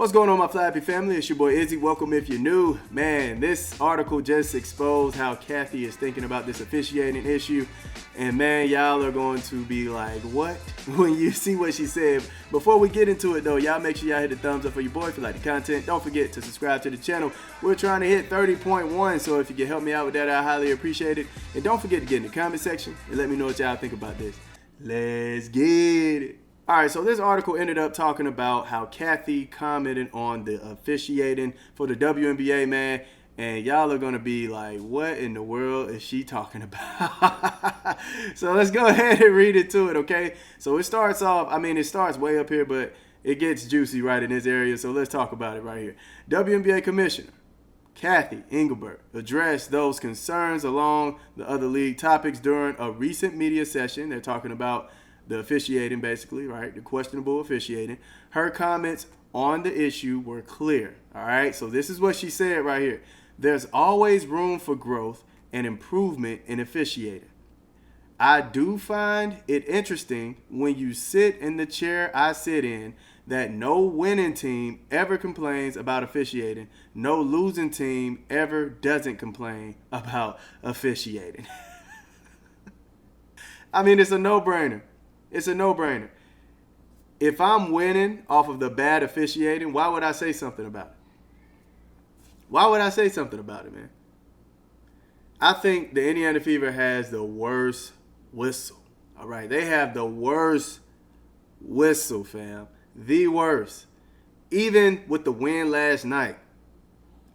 What's going on, my Flappy family? It's your boy Izzy. Welcome if you're new. Man, this article just exposed how Cathy is thinking about this officiating issue. And man, y'all are going to be like, what? When you see what she said. Before we get into it though, y'all make sure y'all hit the thumbs up for your boy if you like the content. Don't forget to subscribe to the channel. We're trying to hit 30.1, so if you can help me out with that, I highly appreciate it. And don't forget to get in the comment section and let me know what y'all think about this. Let's get it. Alright, so this article ended up talking about how Cathy commented on the officiating for the WNBA, man. And y'all are going to be like, what in the world is she talking about? So let's go ahead and read into it, okay? So it starts off, it starts way up here, but it gets juicy right in this area. So let's talk about it right here. WNBA Commissioner Cathy Engelbert addressed those concerns along the other league topics during a recent media session. They're talking about the officiating, basically, right? The questionable officiating. Her comments on the issue were clear, all right? So this is what she said right here. There's always room for growth and improvement in officiating. I do find it interesting when you sit in the chair I sit in that no winning team ever complains about officiating. No losing team ever doesn't complain about officiating. It's a no-brainer. It's a no-brainer. If I'm winning off of the bad officiating, why would I say something about it? Why would I say something about it, man? I think the Indiana Fever has the worst whistle. All right, they have the worst whistle, fam. The worst. Even with the win last night,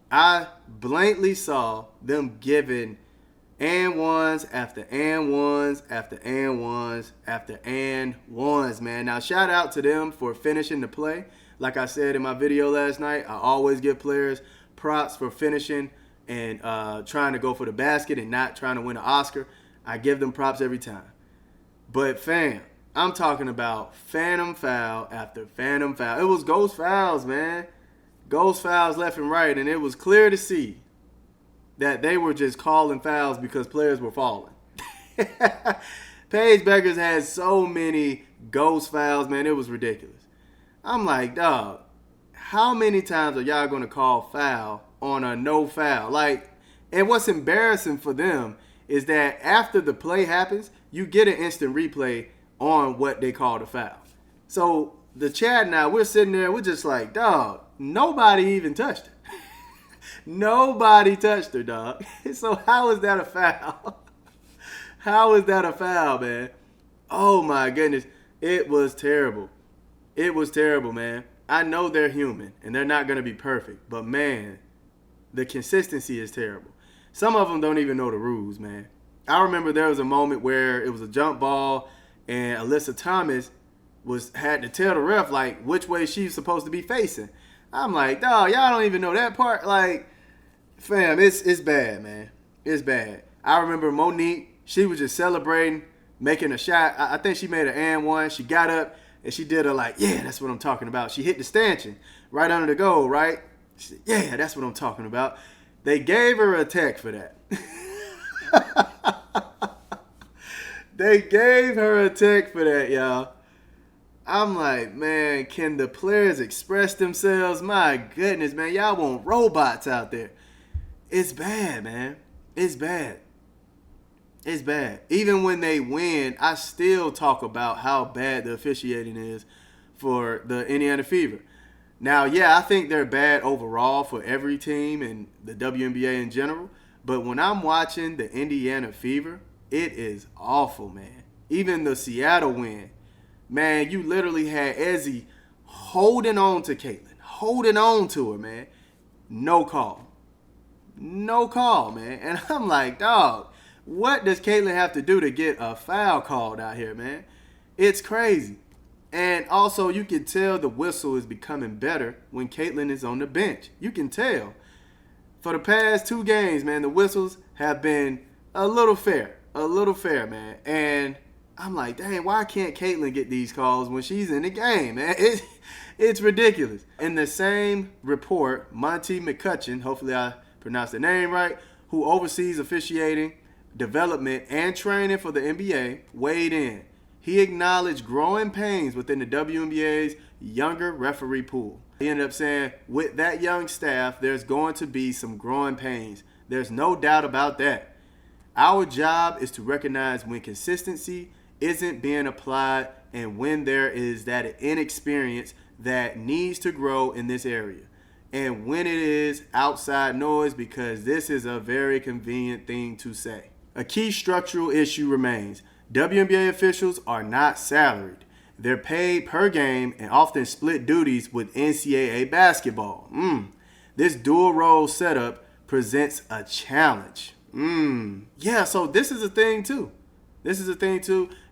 I blankly saw them giving and ones after and ones after and ones after and ones, man. Now, shout out to them for finishing the play. Like I said in my video last night, I always give players props for finishing and trying to go for the basket and not trying to win an Oscar. I give them props every time. But, fam, I'm talking about phantom foul after phantom foul. It was ghost fouls, man. Ghost fouls left and right, and it was clear to see that they were just calling fouls because players were falling. Paige Bueckers had so many ghost fouls, man. It was ridiculous. I'm like, dog, how many times are y'all going to call foul on a no foul? And what's embarrassing for them is that after the play happens, you get an instant replay on what they called a foul. So the chat now, we're sitting there, we're just like, dog, nobody even touched her. Nobody touched her, dog. So how is that a foul? How is that a foul, man? Oh, my goodness. It was terrible. It was terrible, man. I know they're human, and they're not going to be perfect. But, man, the consistency is terrible. Some of them don't even know the rules, man. I remember there was a moment where it was a jump ball, and Alyssa Thomas had to tell the ref, which way she's supposed to be facing. I'm like, dog, y'all don't even know that part. Fam, it's bad, man. It's bad. I remember Monique, she was just celebrating, making a shot. I think she made an and one. She got up, and she did yeah, that's what I'm talking about. She hit the stanchion right under the goal, right? She said, yeah, that's what I'm talking about. They gave her a tech for that. They gave her a tech for that, y'all. I'm like, man, can the players express themselves? My goodness, man. Y'all want robots out there. It's bad, man. It's bad. It's bad. Even when they win, I still talk about how bad the officiating is for the Indiana Fever. Now, yeah, I think they're bad overall for every team and the WNBA in general. But when I'm watching the Indiana Fever, it is awful, man. Even the Seattle win. Man, you literally had Ezzy holding on to Caitlin. Holding on to her, man. No call. No call, man. And I'm like, dog, what does Caitlin have to do to get a foul called out here, man? It's crazy. And also, you can tell the whistle is becoming better when Caitlin is on the bench. You can tell. For the past 2 games, man, the whistles have been a little fair. A little fair, man. And I'm like, dang, why can't Caitlin get these calls when she's in the game, man? It's ridiculous. In the same report, Monty McCutcheon, hopefully I pronounced the name right, who oversees officiating, development, and training for the NBA, weighed in. He acknowledged growing pains within the WNBA's younger referee pool. He ended up saying, with that young staff, there's going to be some growing pains. There's no doubt about that. Our job is to recognize when consistency isn't being applied and when there is that inexperience that needs to grow in this area. And when it is outside noise, because this is a very convenient thing to say. A key structural issue remains. WNBA officials are not salaried. They're paid per game and often split duties with NCAA basketball. This dual role setup presents a challenge. Yeah, so this is a thing too.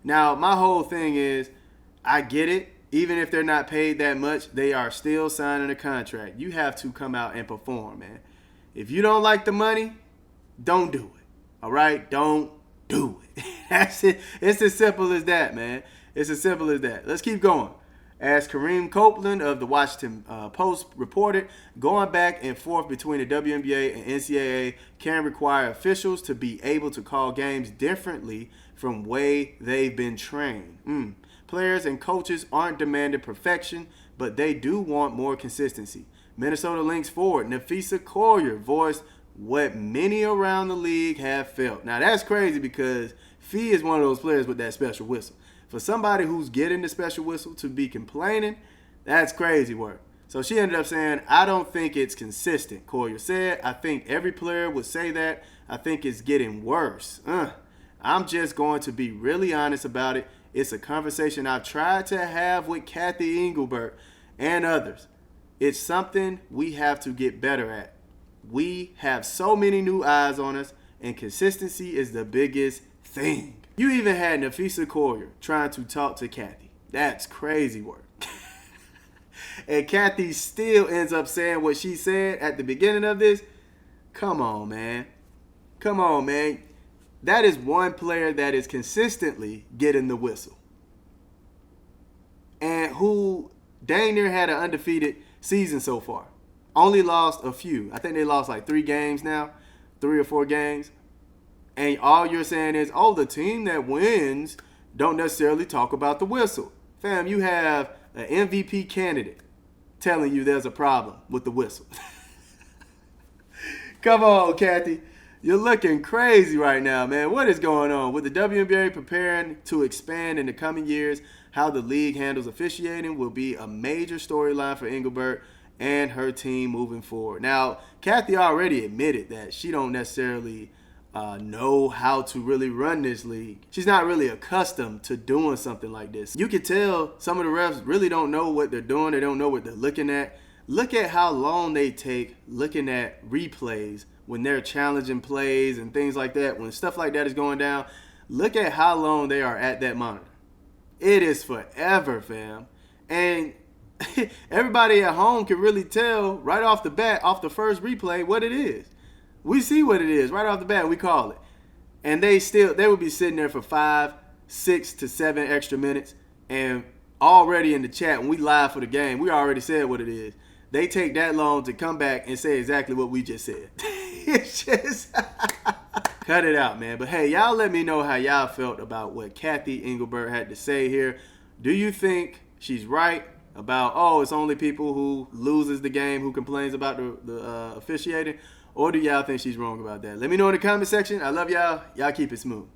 Now, my whole thing is, I get it. Even if they're not paid that much, they are still signing a contract. You have to come out and perform, man. If you don't like the money, don't do it. All right? Don't do it. That's it. It's as simple as that, man. It's as simple as that. Let's keep going. As Kareem Copeland of the Washington Post reported, going back and forth between the WNBA and NCAA can require officials to be able to call games differently from way they've been trained. Players and coaches aren't demanding perfection, but they do want more consistency. Minnesota Lynx forward Napheesa Collier voiced what many around the league have felt. Now that's crazy because Fee is one of those players with that special whistle. For somebody who's getting the special whistle to be complaining, that's crazy work. So she ended up saying, I don't think it's consistent, Collier said. I think every player would say that. I think it's getting worse. I'm just going to be really honest about it. It's a conversation I've tried to have with Cathy Engelbert and others. It's something we have to get better at. We have so many new eyes on us, and consistency is the biggest thing. You even had Napheesa Collier trying to talk to Cathy. That's crazy work. And Cathy still ends up saying what she said at the beginning of this. Come on, man. That is one player that is consistently getting the whistle. And who dang near had an undefeated season so far. Only lost a few. I think they lost like 3 games now. 3 or 4 games. And all you're saying is, oh, the team that wins don't necessarily talk about the whistle. Fam, you have an MVP candidate telling you there's a problem with the whistle. Come on, Cathy. You're looking crazy right now, man. What is going on? With the WNBA preparing to expand in the coming years, how the league handles officiating will be a major storyline for Engelbert and her team moving forward. Now, Cathy already admitted that she don't necessarily know how to really run this league. She's not really accustomed to doing something like this. You can tell some of the refs really don't know what they're doing. They don't know what they're looking at. Look at how long they take looking at replays when they're challenging plays and things like that. When stuff like that is going down, look at how long they are at that monitor. It is forever, fam. And everybody at home can really tell right off the bat, off the first replay, what it is. We see what it is right off the bat. We call it. And they would be sitting there for 5, 6 to 7 extra minutes. And already in the chat, when we live for the game, we already said what it is. They take that long to come back and say exactly what we just said. It's just cut it out, man. But hey, y'all let me know how y'all felt about what Cathy Engelbert had to say here. Do you think she's right about, oh, it's only people who loses the game who complains about the officiating? Or do y'all think she's wrong about that? Let me know in the comment section. I love y'all. Y'all keep it smooth.